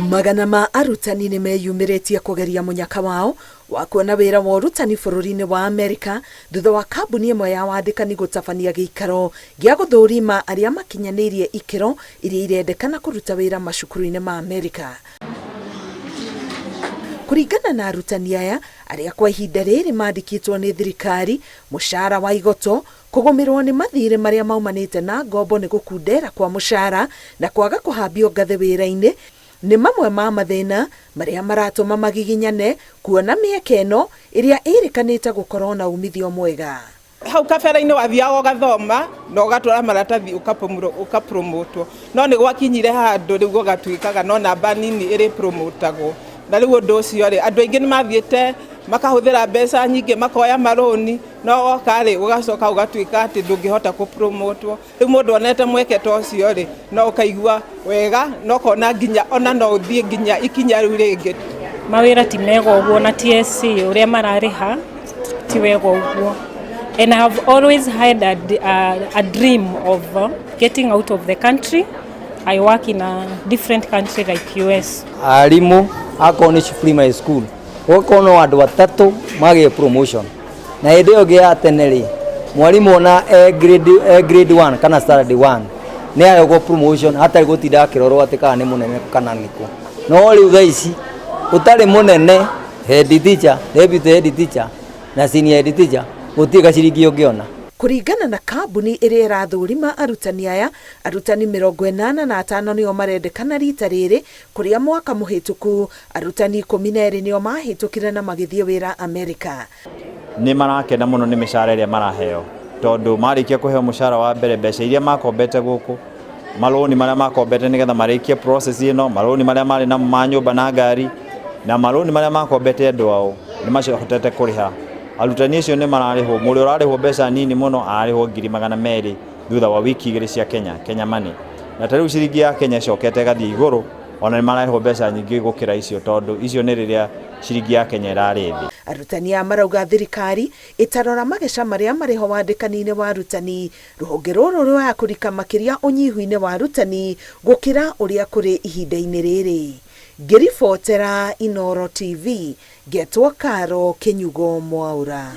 Magana ma arutani nĩ meyumĩrĩtie kũgeria mũnyaka wao wa kuona wĩra wa ũrutani bũrũri-inĩ wa Amerika thutha wa kambuni ĩmwe ya wandĩkani gũtabania gĩikaro gĩa gũthũrima arĩa makinyanĩirie ikĩro iria irendekana kũruta wĩra macukuru-inĩ ma Amerika. Kũringana na arutani aya arĩa kwa ihinda rĩrĩ mandĩkĩtwo nĩ thirikari, mũcara wa igoto, kũgũmĩrwo nĩ mathirĩ marĩa maumanĩte na ngombo nĩ gũkundera kwa mũcara na kwaga kũhambio ngathĩ wĩra-inĩ nĩ mamwe ma mathĩna marĩa maratũma magiginyane kuona mĩeke ĩno ĩrĩa ĩrĩkanĩte gũkorwo na umithio mwega. Hau kabere-inĩ wathiaga ũgathoma na ũgatwara maratathi ũkapromotwo, no nĩ gwakinyire handũ rĩu gũgatuĩkaga no namba nini ĩrĩ promotagwo, na rĩu ũndũ ũcio rĩ andũ aingĩ nĩ mathiĩte makahũthĩra mbeca nyingĩ makoya marũni, no woka rĩ ũgacoka ũgatuĩka atĩ ndũngĩhota kũpromotwo. Rĩu mũndũ onete mweke ta ũcio rĩ no ũkaigua wega no kona nginya ona no ũthiĩ nginya ikinya rĩu rĩngĩ. Mawĩra ti mega ũguo na TSC ũrĩa mararĩha ti wega ũguo. And I have always had a dream of getting out of the country. I work in a different country like US. Arimũ akonish primary school wokono andũ atatũ magĩe promotion na hĩndĩ ĩyo gĩa tene rĩ mwarimũ ona grade 1 kana standard 1 nĩ ayogwo promotion hatarĩ gũtinda akĩrorwo atĩ kana nĩ mũnene kana nĩkũ. No rĩu thaa ici ũtarĩ mũnene head teacher, deputy head teacher na senior head teacher gũtirĩ gaciringi ũngĩona. Kũringana na kambuni ĩrĩa ĩrathũrima arutani aya, arutani 85 nĩo marendekana rita rĩrĩ, kũrĩa mwaka mũhĩtũku arutani 12 nĩo mahĩtũkire na magĩthiĩ wĩra Amerika. Nĩ marakena mũno nĩ mĩcara ĩrĩa maraheo, tondũ marĩkia kũheo mũcara wa mbere mbeca iria makombete gũkũ, marũni marĩa makombete nĩgetha marĩkie process ĩno, marũni marĩa marĩ na manyũmba na ngari, na marũni marĩa makombete andũ ao nĩ macihotete kũrĩha. Arutani acio nĩ mararĩhwo, mũrĩa ũrarĩhwo mbeca nini mũno ararĩhwo 200,000 thutha wa wiki 2 cia Kenya money. Na tarĩu ciringi ya Kenya ĩcokete ĩgathiĩ igũrũ, ona nĩ mararĩhwo mbeca nyingĩ gũkĩra icio, tondũ icio nĩ rĩrĩa ciringi ya Kenya ĩrarĩ thĩ. Arutani aya marauga thirikari ĩtarora mageca marĩa marĩho wandĩkani-inĩ wa arutani, rũhonge rũrũ rũoya kũrika makĩria ũnyihu-inĩ wa arutani gũkĩra ũrĩa kũrĩ ihinda-inĩ rĩrĩ. Ngĩribotera Inooro TV, Getwo Karo, Kenyugo Mwaura.